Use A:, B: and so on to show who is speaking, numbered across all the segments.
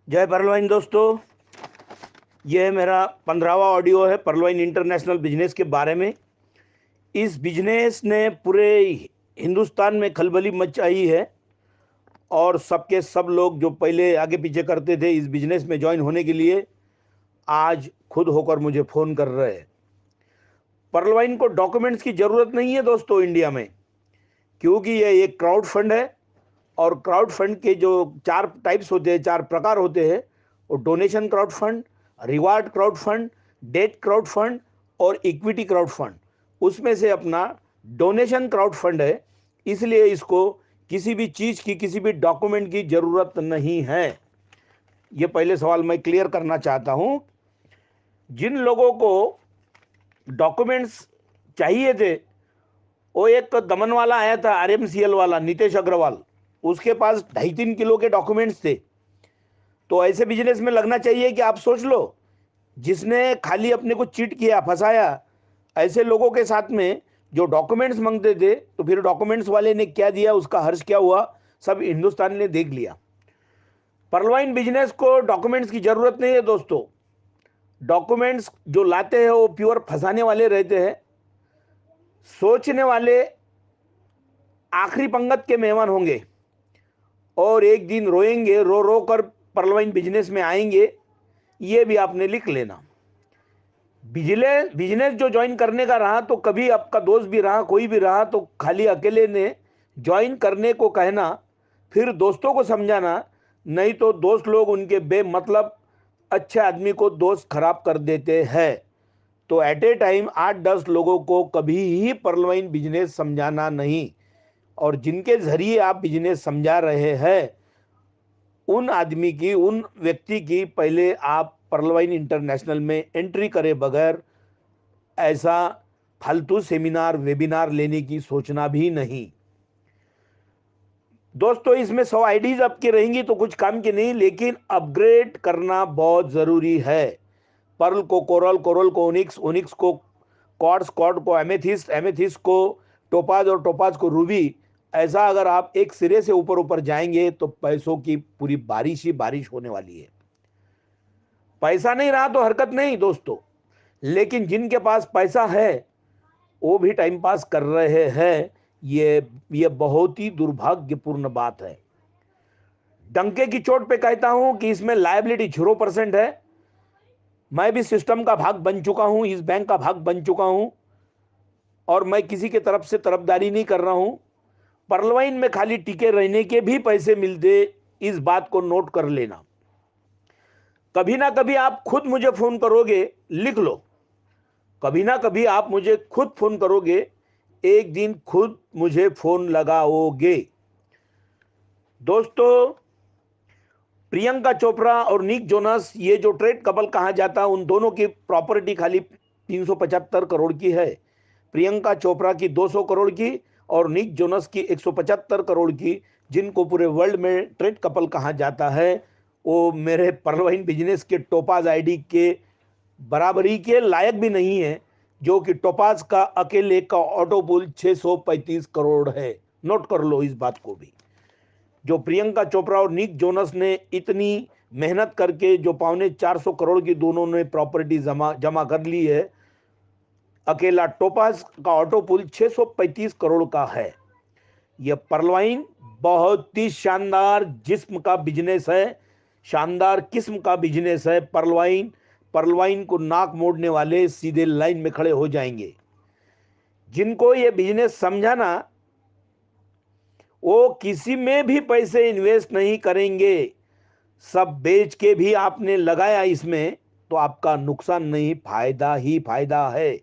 A: जय परलवाइन दोस्तों। यह मेरा 15वां ऑडियो है परलवाइन इंटरनेशनल बिजनेस के बारे में। इस बिजनेस ने पूरे हिंदुस्तान में खलबली मचाई है और सबके सब लोग जो पहले आगे पीछे करते थे इस बिजनेस में ज्वाइन होने के लिए आज खुद होकर मुझे फ़ोन कर रहे हैं। परलवाइन को डॉक्यूमेंट्स की ज़रूरत नहीं है दोस्तों इंडिया में, क्योंकि यह एक क्राउड फंड है और क्राउड फंड के जो 4 टाइप्स होते हैं, 4 प्रकार होते हैं, वो donation crowd fund, reward crowd fund, debt crowd fund और इक्विटी क्राउड फंड। उसमें से अपना डोनेशन क्राउड फंड है, इसलिए इसको किसी भी चीज़ की, किसी भी डॉक्यूमेंट की ज़रूरत नहीं है। ये पहले सवाल मैं क्लियर करना चाहता हूँ। जिन लोगों को डॉक्यूमेंट्स चाहिए थे, वो एक दमन वाला आया था, आरएमसीएल वाला, नितेश अग्रवाल। उसके पास 2.5-3 किलो के डॉक्यूमेंट्स थे। तो ऐसे बिजनेस में लगना चाहिए कि आप सोच लो, जिसने खाली अपने को चीट किया, फंसाया, ऐसे लोगों के साथ में जो डॉक्यूमेंट्स मांगते थे, तो फिर डॉक्यूमेंट्स वाले ने क्या दिया, उसका हर्ष क्या हुआ, सब हिंदुस्तान ने देख लिया। परलवाइन बिजनेस को डॉक्यूमेंट्स की जरूरत नहीं है दोस्तों। डॉक्यूमेंट्स जो लाते हैं वो प्योर फंसाने वाले रहते हैं। सोचने वाले आखिरी पंगत के मेहमान होंगे और एक दिन रोएंगे, रो रो कर परलवाइन बिजनेस में आएंगे। ये भी आपने लिख लेना। बिजनेस बिजनेस जो ज्वाइन करने का रहा, तो कभी आपका दोस्त भी रहा, कोई भी रहा, तो खाली अकेले ने ज्वाइन करने को कहना, फिर दोस्तों को समझाना, नहीं तो दोस्त लोग उनके बेमतलब अच्छे आदमी को दोस्त खराब कर देते हैं। तो एट ए टाइम 8-10 लोगों को कभी ही परलवाइन बिजनेस समझाना नहीं। और जिनके जरिए आप बिजनेस समझा रहे हैं, उन आदमी की, उन व्यक्ति की पहले आप परलवाइन इंटरनेशनल में एंट्री करे बगैर ऐसा फालतू सेमिनार, वेबिनार लेने की सोचना भी नहीं। दोस्तों, इसमें 100 आईडीज आपकी रहेंगी तो कुछ काम की नहीं, लेकिन अपग्रेड करना बहुत जरूरी है। पर्ल को कोरल, कोरल को ओनिक्स, ओनिक्स को क्वार्ट्ज, क्वार्ट्ज को एमेथिस्ट, एमेथिस्ट को टोपाज और टोपाज को रूबी। ऐसा अगर आप एक सिरे से ऊपर ऊपर जाएंगे तो पैसों की पूरी बारिश ही बारिश होने वाली है। पैसा नहीं रहा तो हरकत नहीं दोस्तों, लेकिन जिनके पास पैसा है वो भी टाइम पास कर रहे हैं। ये बहुत ही दुर्भाग्यपूर्ण बात है। डंके की चोट पे कहता हूं कि इसमें लायबिलिटी 0% है। मैं भी सिस्टम का भाग बन चुका हूं, इस बैंक का भाग बन चुका हूं, और मैं किसी के तरफ से तरफदारी नहीं कर रहा हूं। परलवाइन में खाली टिके रहने के भी पैसे मिलते, इस बात को नोट कर लेना। कभी ना कभी आप खुद मुझे फोन करोगे, लिख लो, कभी ना कभी आप मुझे खुद फोन करोगे, एक दिन खुद मुझे फोन लगाओगे। दोस्तों, प्रियंका चोपड़ा और निक जोनस, ये जो ट्रेड कपल कहा जाता है, उन दोनों की प्रॉपर्टी खाली 375 करोड़ की है। प्रियंका चोपड़ा की 200 करोड़ की और निक जोनस की 175 करोड़ की। जिनको पूरे वर्ल्ड में ट्रेड कपल कहा जाता है, वो मेरे परलवाइन बिजनेस के टोपाज आईडी के बराबरी के लायक भी नहीं है, जो कि टोपाज का अकेले का ऑटो पुल 635 करोड़ है। नोट कर लो इस बात को भी। जो प्रियंका चोपड़ा और निक जोनस ने इतनी मेहनत करके जो 450 करोड़ की दोनों ने प्रॉपर्टी जमा कर ली है, अकेला टोपाज का ऑटो पुल 635 करोड़ का है। यह परलवाइन बहुत ही शानदार जिस्म का बिजनेस है, शानदार किस्म का बिजनेस है। परलवाइन परलवाइन को नाक मोड़ने वाले सीधे लाइन में खड़े हो जाएंगे। जिनको यह बिजनेस समझाना, वो किसी में भी पैसे इन्वेस्ट नहीं करेंगे। सब बेच के भी आपने लगाया इसमें, तो आपका नुकसान नहीं, फायदा ही फायदा है,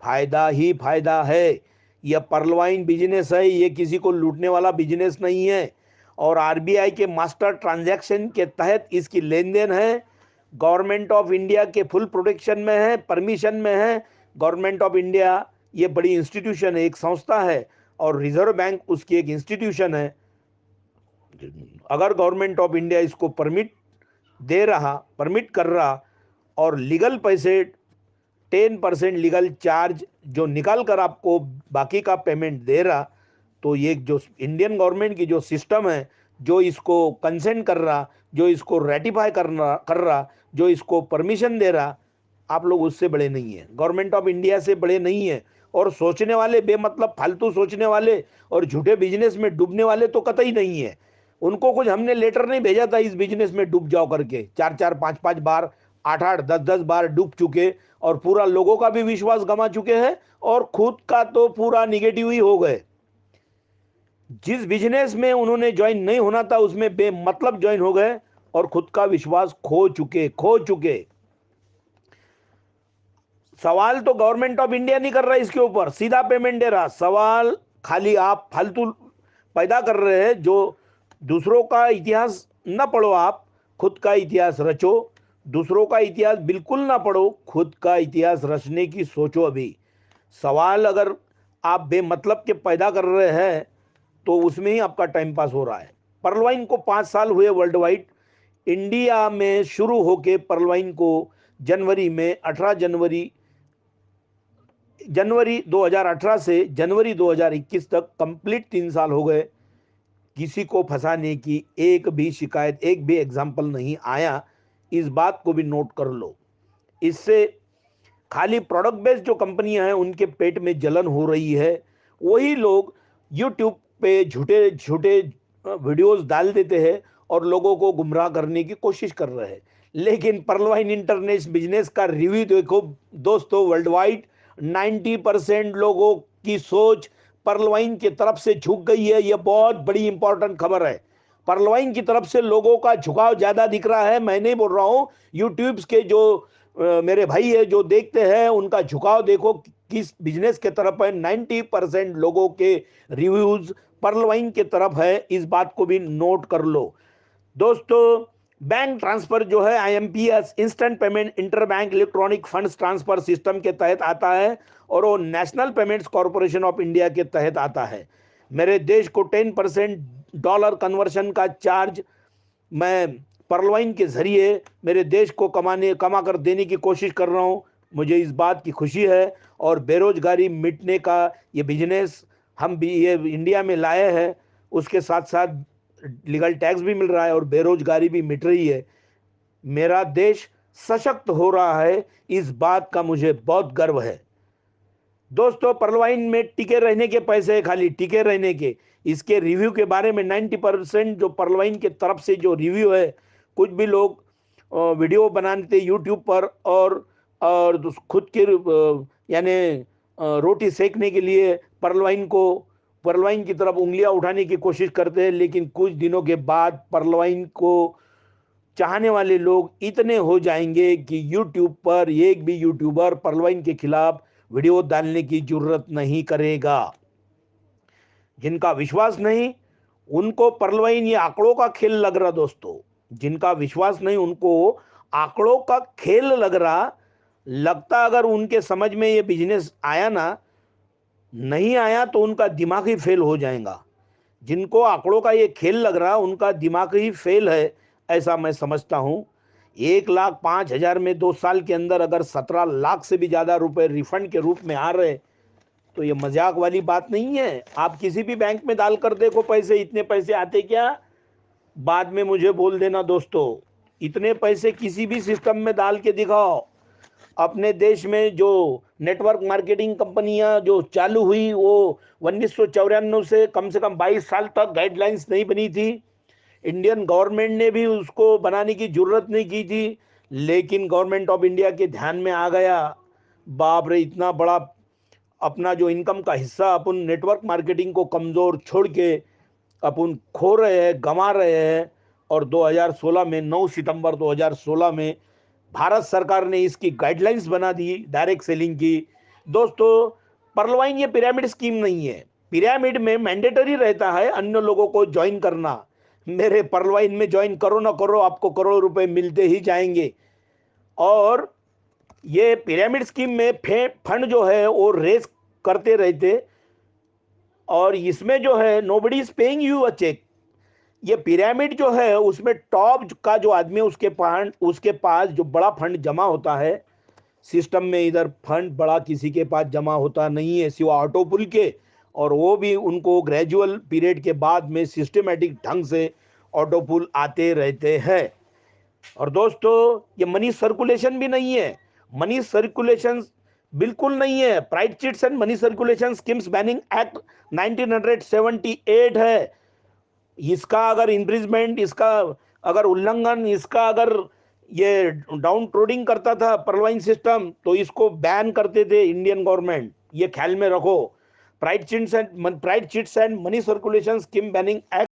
A: फायदा ही फायदा है। यह परलवाइन बिजनेस है, ये किसी को लूटने वाला बिजनेस नहीं है। और आरबीआई के मास्टर ट्रांजैक्शन के तहत इसकी लेन देन है। गवर्नमेंट ऑफ इंडिया के फुल प्रोटेक्शन में है, परमिशन में है। गवर्नमेंट ऑफ इंडिया ये बड़ी इंस्टीट्यूशन है, एक संस्था है, और रिजर्व बैंक उसकी एक इंस्टीट्यूशन है। अगर गवर्नमेंट ऑफ इंडिया इसको परमिट कर रहा और लीगल पैसे 10% लीगल चार्ज जो निकाल कर आपको बाकी का पेमेंट दे रहा, तो ये जो इंडियन गवर्नमेंट की जो सिस्टम है, जो इसको कंसेंट कर रहा, जो इसको रेटिफाई कर रहा, जो इसको परमिशन दे रहा, आप लोग उससे बड़े नहीं हैं, गवर्नमेंट ऑफ इंडिया से बड़े नहीं हैं। और सोचने वाले, बेमतलब फालतू सोचने वाले और झूठे बिजनेस में डूबने वाले तो कतई नहीं है। उनको कुछ हमने लेटर नहीं भेजा था इस बिजनेस में डूब जाओ करके। 4-4, 5-5 बार, 8-8, 10-10 बार डूब चुके और पूरा लोगों का भी विश्वास गंवा चुके हैं और खुद का तो पूरा निगेटिव ही हो गए। जिस बिजनेस में उन्होंने ज्वाइन नहीं होना था उसमें बेमतलब ज्वाइन हो गए और खुद का विश्वास खो चुके। सवाल तो गवर्नमेंट ऑफ इंडिया नहीं कर रहा इसके ऊपर, सीधा पेमेंट दे रहा। सवाल खाली आप फालतू पैदा कर रहे हैं। जो दूसरों का इतिहास न पढ़ो, आप खुद का इतिहास रचो। दूसरों का इतिहास बिल्कुल ना पढ़ो, खुद का इतिहास रचने की सोचो। अभी सवाल अगर आप बेमतलब के पैदा कर रहे हैं तो उसमें ही आपका टाइम पास हो रहा है। पर्ल वाइन को 5 साल हुए वर्ल्ड वाइड। इंडिया में शुरू होके पर्ल वाइन को जनवरी में 18 जनवरी 2018 से जनवरी 2021 तक कंप्लीट 3 साल हो गए। किसी को फंसाने की एक भी शिकायत, एक भी एग्जाम्पल नहीं आया। इस बात को भी नोट कर लो। इससे खाली प्रोडक्ट बेस्ड जो कंपनियां हैं उनके पेट में जलन हो रही है। वही लोग यूट्यूब पे झूठे झूठे वीडियोस डाल देते हैं और लोगों को गुमराह करने की कोशिश कर रहे हैं। लेकिन पर्ल वाइन इंटरनेशनल बिजनेस का रिव्यू देखो दोस्तों, वर्ल्ड वाइड 90% लोगों की सोच पर्ल वाइन की तरफ से झुक गई है। यह बहुत बड़ी इंपॉर्टेंट खबर है। पर्ल वाइन की तरफ से लोगों का झुकाव ज्यादा दिख रहा है। मैं नहीं बोल रहा हूं, यूट्यूब के जो मेरे भाई है जो देखते हैं उनका झुकाव देखो किस बिजनेस के तरफ है। 90% लोगों के रिव्यूज पर्ल वाइन के तरफ है। इस बात को भी नोट कर लो दोस्तों। बैंक ट्रांसफर जो है IMPS, instant payment inter bank electronic funds transfer system के तहत आता है और वो national payments corporation of India के तहत आता है। मेरे देश को 10% डॉलर कन्वर्शन का चार्ज मैं पर्ल वाइन के जरिए मेरे देश को कमा कर देने की कोशिश कर रहा हूं। मुझे इस बात की खुशी है। और बेरोजगारी मिटने का ये बिजनेस हम भी ये इंडिया में लाए हैं, उसके साथ साथ लीगल टैक्स भी मिल रहा है और बेरोजगारी भी मिट रही है। मेरा देश सशक्त हो रहा है, इस बात का मुझे बहुत गर्व है दोस्तों। पर्ल वाइन में टिके रहने के पैसे, खाली टिके रहने के। इसके रिव्यू के बारे में 90% जो पर्ल वाइन के तरफ से जो रिव्यू है, कुछ भी लोग वीडियो बनाते यूट्यूब पर और खुद के यानी रोटी सेकने के लिए पर्ल वाइन की तरफ उंगलियां उठाने की कोशिश करते हैं। लेकिन कुछ दिनों के बाद पर्ल वाइन को चाहने वाले लोग इतने हो जाएंगे कि यूट्यूब पर एक भी यूट्यूबर पर्ल वाइन के खिलाफ वीडियो डालने की जरूरत नहीं करेगा। जिनका विश्वास नहीं उनको पर्ल वाइन ये आंकड़ों का खेल लग रहा दोस्तों। जिनका विश्वास नहीं उनको आंकड़ों का खेल लग रहा। लगता अगर उनके समझ में ये बिजनेस आया ना, नहीं आया तो उनका दिमाग ही फेल हो जाएगा। जिनको आंकड़ों का ये खेल लग रहा उनका दिमाग ही फेल है, ऐसा मैं समझता हूं। 1,05,000 में 2 साल के अंदर अगर 17 लाख से भी ज्यादा रुपए रिफंड के रूप में आ रहे तो ये मजाक वाली बात नहीं है। आप किसी भी बैंक में डाल कर देखो पैसे, इतने पैसे आते क्या? बाद में मुझे बोल देना दोस्तों। इतने पैसे किसी भी सिस्टम में डाल के दिखाओ। अपने देश में जो नेटवर्क मार्केटिंग कंपनियां जो चालू हुई वो 1994 से कम 22 साल तक गाइडलाइंस नहीं बनी थी। इंडियन गवर्नमेंट ने भी उसको बनाने की जरूरत नहीं की थी। लेकिन गवर्नमेंट ऑफ इंडिया के ध्यान में आ गया, बाप रे इतना बड़ा अपना जो इनकम का हिस्सा अपन नेटवर्क मार्केटिंग को कमजोर छोड़ के अपन खो रहे हैं, गंवा रहे हैं। और 2016 में 9 सितंबर 2016 में भारत सरकार ने इसकी गाइडलाइंस बना दी डायरेक्ट सेलिंग की। दोस्तों पर्ल वाइन ये पिरामिड स्कीम नहीं है। पिरामिड में मैंडेटरी रहता है अन्य लोगों को ज्वाइन करना। मेरे पर्ल वाइन में ज्वाइन करो ना करो, आपको करोड़ रुपए मिलते ही जाएंगे। और ये पिरामिड स्कीम में फंड जो है वो रेस करते रहते और इसमें जो है nobody is paying you a cheque. ये पिरामिड जो है उसमें टॉप का जो आदमी उसके पास जो बड़ा फंड जमा होता है सिस्टम में, इधर फंड बड़ा किसी के पास जमा होता नहीं है सिवा ऑटो पुल के। और वो भी उनको ग्रेजुअल पीरियड के बाद में सिस्टमेटिक ढंग से ऑटो पुल आते रहते हैं। और दोस्तों ये मनी सर्कुलेशन भी नहीं है, मनी सर्कुलेशन बिल्कुल नहीं है। Pride chits and money circulation schemes banning act 1978 है। इसका अगर इन्फ्रिजमेंट, इसका अगर उल्लंघन, इसका अगर ये डाउन ट्रोडिंग करता था परवाइन सिस्टम, तो इसको बैन करते थे इंडियन गवर्नमेंट, ये ख्याल में रखो। Pride chits and money circulation scheme banning act